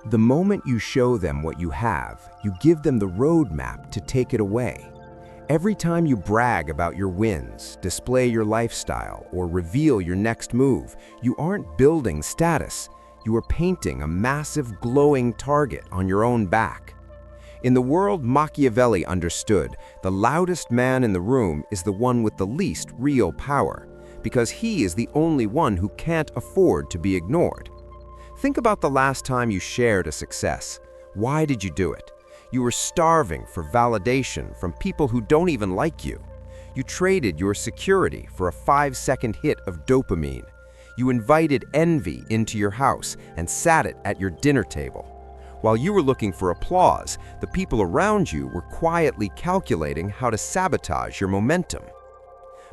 The moment you show them what you have, you give them the roadmap to take it away. Every time you brag about your wins, display your lifestyle, or reveal your next move, you aren't building status. You are painting a massive glowing target on your own back. In the world Machiavelli understood, the loudest man in the room is the one with the least real power, because he is the only one who can't afford to be ignored. Think about the last time you shared a success. Why did you do it? You were starving for validation from people who don't even like you. You traded your security for a 5-second hit of dopamine. You invited envy into your house and sat it at your dinner table. While you were looking for applause, the people around you were quietly calculating how to sabotage your momentum.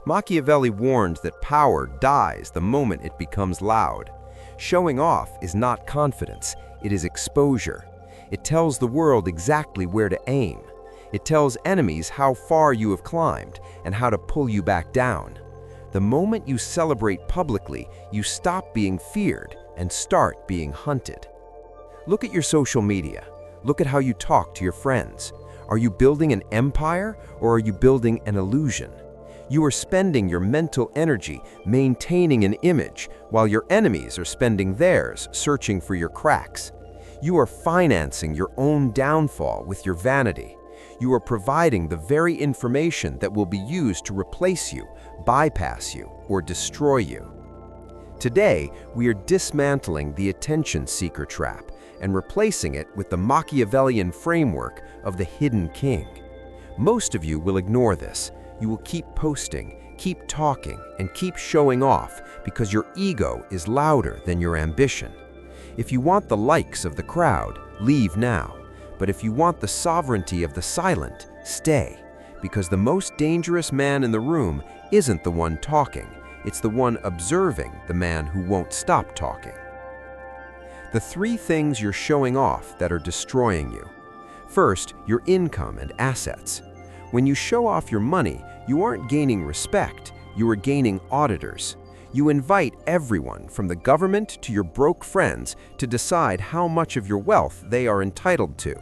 Machiavelli warned that power dies the moment it becomes loud. Showing off is not confidence, it is exposure. It tells the world exactly where to aim. It tells enemies how far you have climbed and how to pull you back down. The moment you celebrate publicly, you stop being feared and start being hunted. Look at your social media. Look at how you talk to your friends. Are you building an empire or are you building an illusion? You are spending your mental energy maintaining an image while your enemies are spending theirs searching for your cracks. You are financing your own downfall with your vanity. You are providing the very information that will be used to replace you, bypass you, or destroy you. Today, we are dismantling the attention seeker trap and replacing it with the Machiavellian framework of the hidden king. Most of you will ignore this. You will keep posting, keep talking, and keep showing off because your ego is louder than your ambition. If you want the likes of the crowd, leave now. But if you want the sovereignty of the silent, stay. Because the most dangerous man in the room isn't the one talking. It's the one observing the man who won't stop talking. The 3 things you're showing off that are destroying you. First, your income and assets. When you show off your money, you aren't gaining respect, you are gaining auditors. You invite everyone from the government to your broke friends to decide how much of your wealth they are entitled to.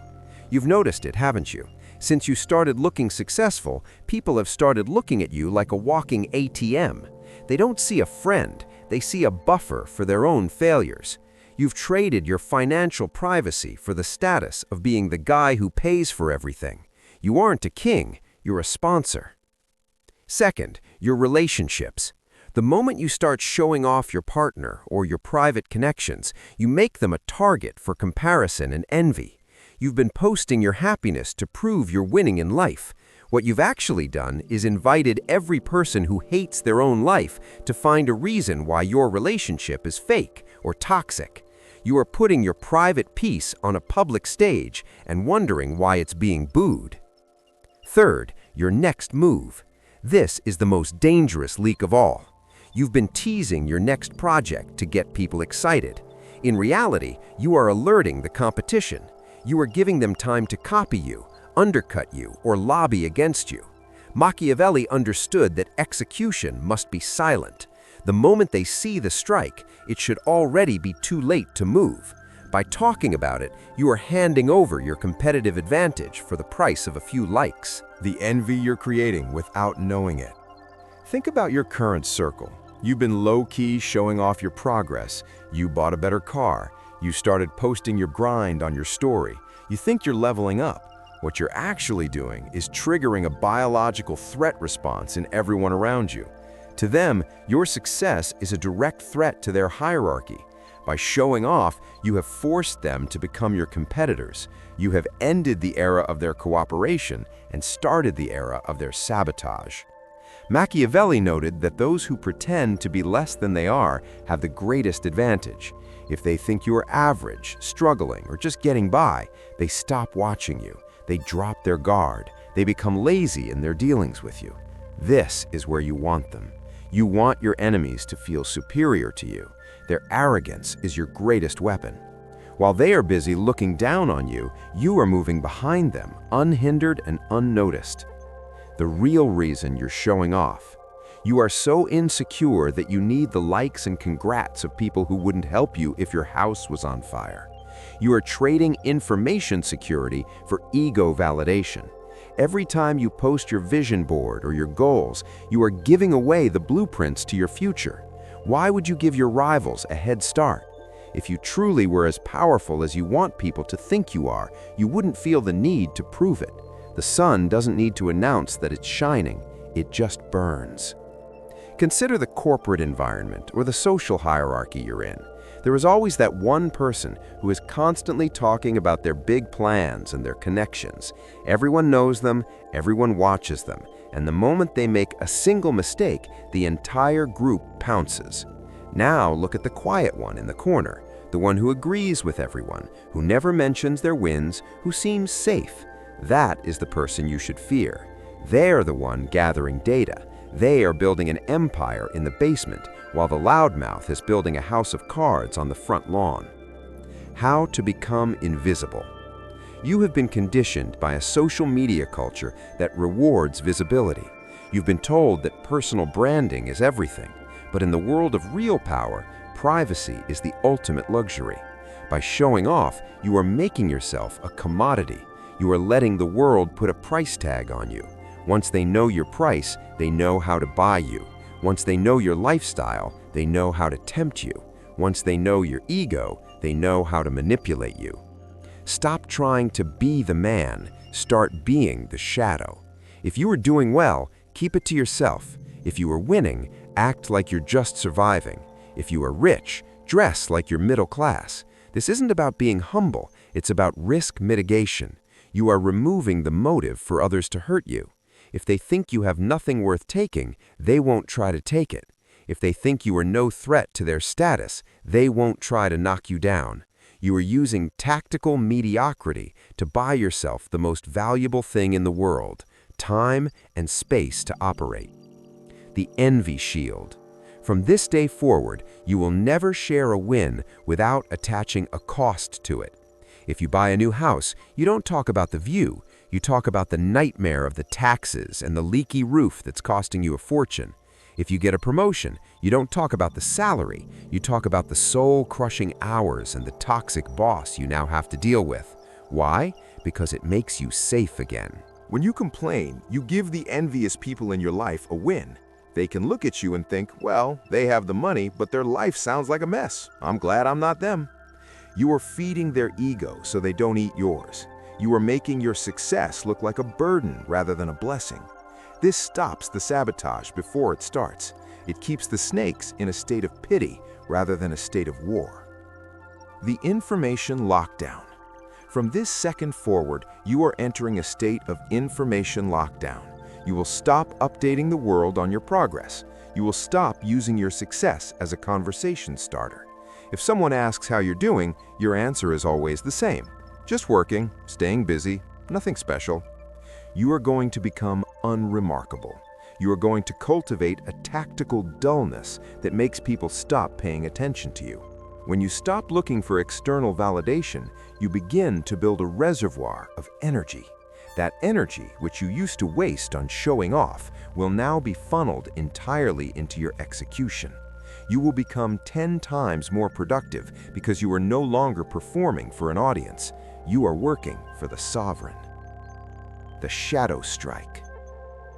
You've noticed it, haven't you? Since you started looking successful, people have started looking at you like a walking ATM. They don't see a friend, they see a buffer for their own failures. You've traded your financial privacy for the status of being the guy who pays for everything. You aren't a king, you're a sponsor. Second, your relationships. The moment you start showing off your partner or your private connections, you make them a target for comparison and envy. You've been posting your happiness to prove you're winning in life. What you've actually done is invited every person who hates their own life to find a reason why your relationship is fake or toxic. You are putting your private peace on a public stage and wondering why it's being booed. Third, your next move. This is the most dangerous leak of all. You've been teasing your next project to get people excited. In reality, you are alerting the competition. You are giving them time to copy you, undercut you, or lobby against you. Machiavelli understood that execution must be silent. The moment they see the strike, it should already be too late to move. By talking about it, you are handing over your competitive advantage for the price of a few likes. The envy you're creating without knowing it. Think about your current circle. You've been low-key showing off your progress. You bought a better car. You started posting your grind on your story. You think you're leveling up. What you're actually doing is triggering a biological threat response in everyone around you. To them, your success is a direct threat to their hierarchy. By showing off, you have forced them to become your competitors. You have ended the era of their cooperation and started the era of their sabotage. Machiavelli noted that those who pretend to be less than they are have the greatest advantage. If they think you are average, struggling, or just getting by, they stop watching you. They drop their guard. They become lazy in their dealings with you. This is where you want them. You want your enemies to feel superior to you. Their arrogance is your greatest weapon. While they are busy looking down on you, you are moving behind them, unhindered and unnoticed. The real reason you're showing off. You are so insecure that you need the likes and congrats of people who wouldn't help you if your house was on fire. You are trading information security for ego validation. Every time you post your vision board or your goals, you are giving away the blueprints to your future. Why would you give your rivals a head start? If you truly were as powerful as you want people to think you are, you wouldn't feel the need to prove it. The sun doesn't need to announce that it's shining, it just burns. Consider the corporate environment or the social hierarchy you're in. There is always that one person who is constantly talking about their big plans and their connections. Everyone knows them, everyone watches them, and the moment they make a single mistake, the entire group pounces. Now look at the quiet one in the corner, the one who agrees with everyone, who never mentions their wins, who seems safe. That is the person you should fear. They're the one gathering data. They are building an empire in the basement, while the loudmouth is building a house of cards on the front lawn. How to become invisible. You have been conditioned by a social media culture that rewards visibility. You've been told that personal branding is everything, but in the world of real power, privacy is the ultimate luxury. By showing off, you are making yourself a commodity. You are letting the world put a price tag on you. Once they know your price, they know how to buy you. Once they know your lifestyle, they know how to tempt you. Once they know your ego, they know how to manipulate you. Stop trying to be the man, start being the shadow. If you are doing well, keep it to yourself. If you are winning, act like you're just surviving. If you are rich, dress like you're middle class. This isn't about being humble, it's about risk mitigation. You are removing the motive for others to hurt you. If they think you have nothing worth taking, they won't try to take it. If they think you are no threat to their status, they won't try to knock you down. You are using tactical mediocrity to buy yourself the most valuable thing in the world, time and space to operate. The envy shield. From this day forward, you will never share a win without attaching a cost to it. If you buy a new house, you don't talk about the view. You talk about the nightmare of the taxes and the leaky roof that's costing you a fortune. If you get a promotion, you don't talk about the salary. You talk about the soul-crushing hours and the toxic boss you now have to deal with. Why? Because it makes you safe again. When you complain, you give the envious people in your life a win. They can look at you and think, well, they have the money, but their life sounds like a mess. I'm glad I'm not them. You are feeding their ego so they don't eat yours. You are making your success look like a burden rather than a blessing. This stops the sabotage before it starts. It keeps the snakes in a state of pity rather than a state of war. The information lockdown. From this second forward, you are entering a state of information lockdown. You will stop updating the world on your progress. You will stop using your success as a conversation starter. If someone asks how you're doing, your answer is always the same. Just working, staying busy, nothing special. You are going to become unremarkable. You are going to cultivate a tactical dullness that makes people stop paying attention to you. When you stop looking for external validation, you begin to build a reservoir of energy. That energy, which you used to waste on showing off, will now be funneled entirely into your execution. You will become 10 times more productive because you are no longer performing for an audience. You are working for the sovereign. The shadow strike.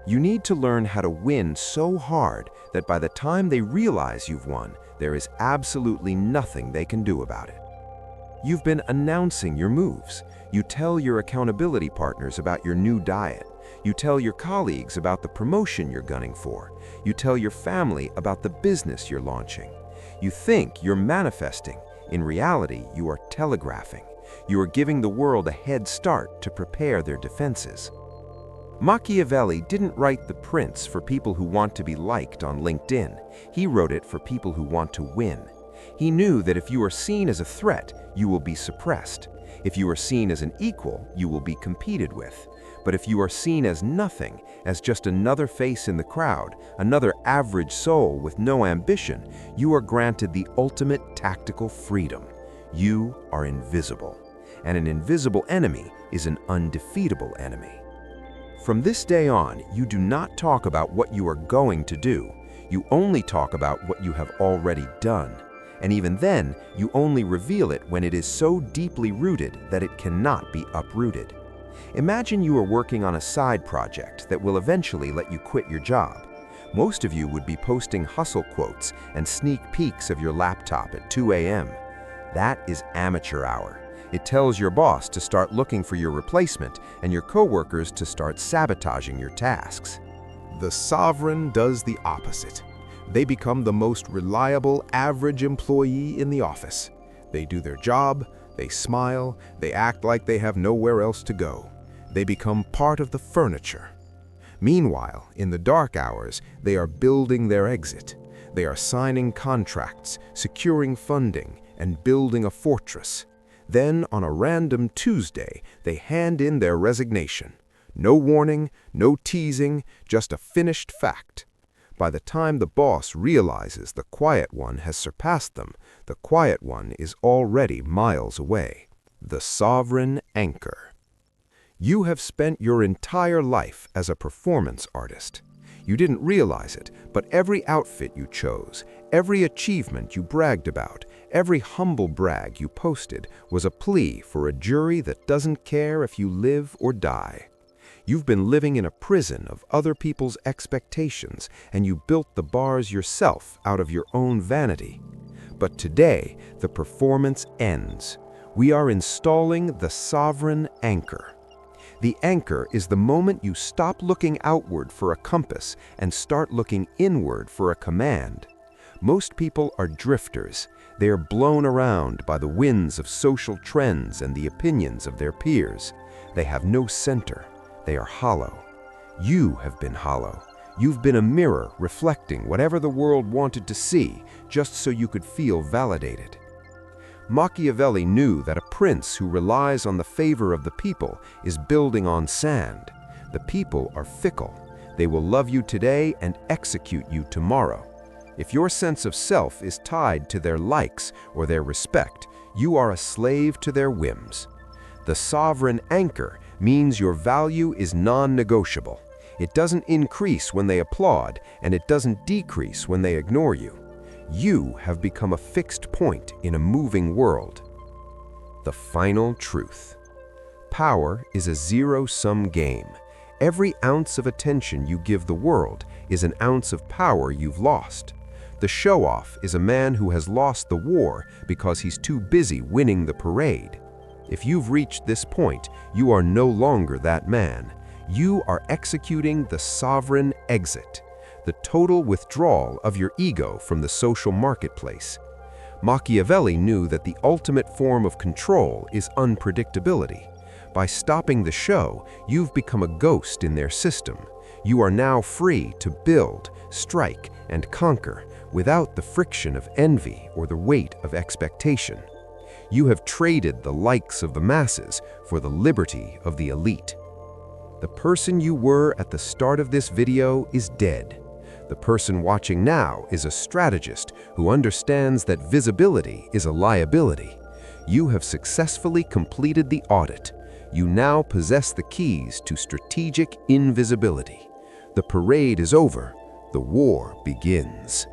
You need to learn how to win so hard that by the time they realize you've won, there is absolutely nothing they can do about it. You've been announcing your moves. You tell your accountability partners about your new diet. You tell your colleagues about the promotion you're gunning for. You tell your family about the business you're launching. You think you're manifesting. In reality, you are telegraphing. You are giving the world a head start to prepare their defenses. Machiavelli didn't write The Prince for people who want to be liked on LinkedIn. He wrote it for people who want to win. He knew that if you are seen as a threat, you will be suppressed. If you are seen as an equal, you will be competed with. But if you are seen as nothing, as just another face in the crowd, another average soul with no ambition, you are granted the ultimate tactical freedom. You are invisible. And an invisible enemy is an undefeatable enemy. From this day on, you do not talk about what you are going to do. You only talk about what you have already done. And even then, you only reveal it when it is so deeply rooted that it cannot be uprooted. Imagine you are working on a side project that will eventually let you quit your job. Most of you would be posting hustle quotes and sneak peeks of your laptop at 2 a.m. That is amateur hour. It tells your boss to start looking for your replacement and your coworkers to start sabotaging your tasks. The sovereign does the opposite. They become the most reliable, average employee in the office. They do their job, they smile, they act like they have nowhere else to go. They become part of the furniture. Meanwhile, in the dark hours, they are building their exit. They are signing contracts, securing funding, and building a fortress. Then, on a random Tuesday, they hand in their resignation. No warning, no teasing, just a finished fact. By the time the boss realizes the quiet one has surpassed them, the quiet one is already miles away. The sovereign anchor. You have spent your entire life as a performance artist. You didn't realize it, but every outfit you chose, every achievement you bragged about, every humble brag you posted was a plea for a jury that doesn't care if you live or die. You've been living in a prison of other people's expectations, and you built the bars yourself out of your own vanity. But today, the performance ends. We are installing the sovereign anchor. The anchor is the moment you stop looking outward for a compass and start looking inward for a command. Most people are drifters. They are blown around by the winds of social trends and the opinions of their peers. They have no center. They are hollow. You have been hollow. You've been a mirror reflecting whatever the world wanted to see, just so you could feel validated. Machiavelli knew that a prince who relies on the favor of the people is building on sand. The people are fickle. They will love you today and execute you tomorrow. If your sense of self is tied to their likes or their respect, you are a slave to their whims. The sovereign anchor means your value is non-negotiable. It doesn't increase when they applaud, and it doesn't decrease when they ignore you. You have become a fixed point in a moving world. The final truth. Power is a zero-sum game. Every ounce of attention you give the world is an ounce of power you've lost. The show-off is a man who has lost the war because he's too busy winning the parade. If you've reached this point, you are no longer that man. You are executing the sovereign exit, the total withdrawal of your ego from the social marketplace. Machiavelli knew that the ultimate form of control is unpredictability. By stopping the show, you've become a ghost in their system. You are now free to build, strike, and conquer without the friction of envy or the weight of expectation. You have traded the likes of the masses for the liberty of the elite. The person you were at the start of this video is dead. The person watching now is a strategist who understands that visibility is a liability. You have successfully completed the audit. You now possess the keys to strategic invisibility. The parade is over. The war begins.